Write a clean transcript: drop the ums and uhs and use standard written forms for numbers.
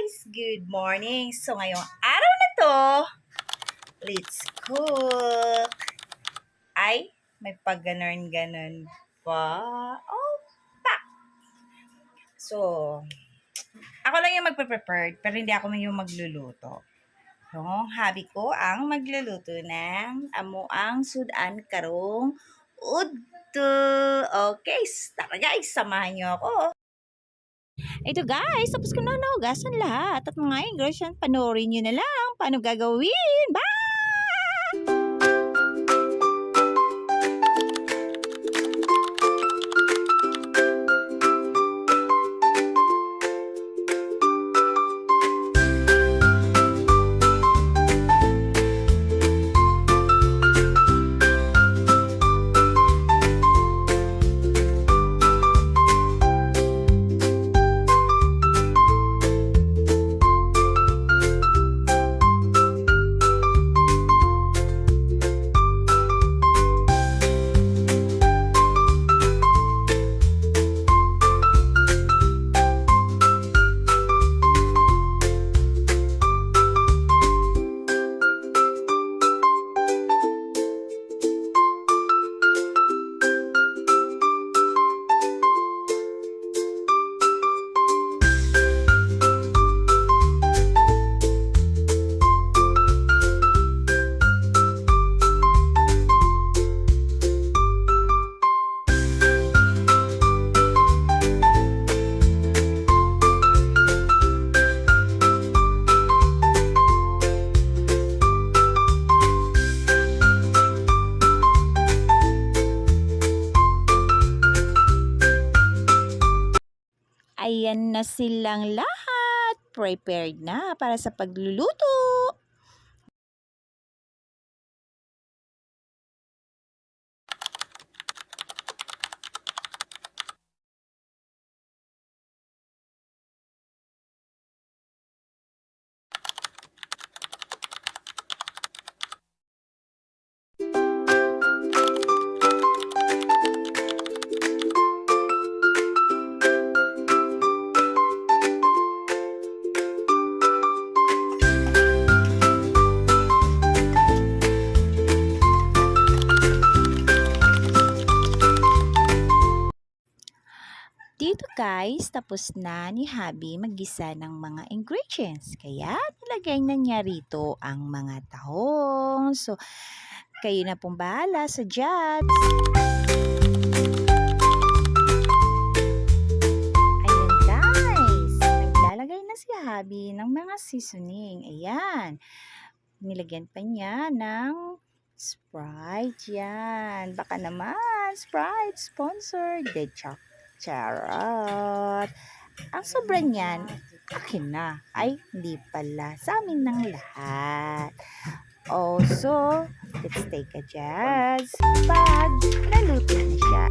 guys! Good morning! So ngayong araw na to, let's cook! Ay, may pag-ganon-ganon pa. Opa! So, ako lang yung magpe-prepared, pero hindi ako yung magluluto. Yung hobby ko ang magluluto ng amuang sudan karong udto. Okay, tara guys, samahan niyo ako. Ito guys, tapos ko na nahugasan lahat at mga ingredients, panoorin nyo na lang paano gagawin. Bye! Ayan na silang lahat. Prepared na para sa pagluluto. Dito guys, tapos na ni Habi maggisa ng mga ingredients. Kaya nilagay na niya rito ang mga tahong. So, kayo na pong bahala sa judge. Ayan guys, naglalagay na si Habi ng mga seasoning. Ayan, nilagyan pa niya ng Sprite. Yan, baka naman Sprite sponsor. Charot. Ang sobra niyan, akin na. Ay, hindi pala. Sa amin ng lahat. Also, let's take a jazz pag naluto na siya.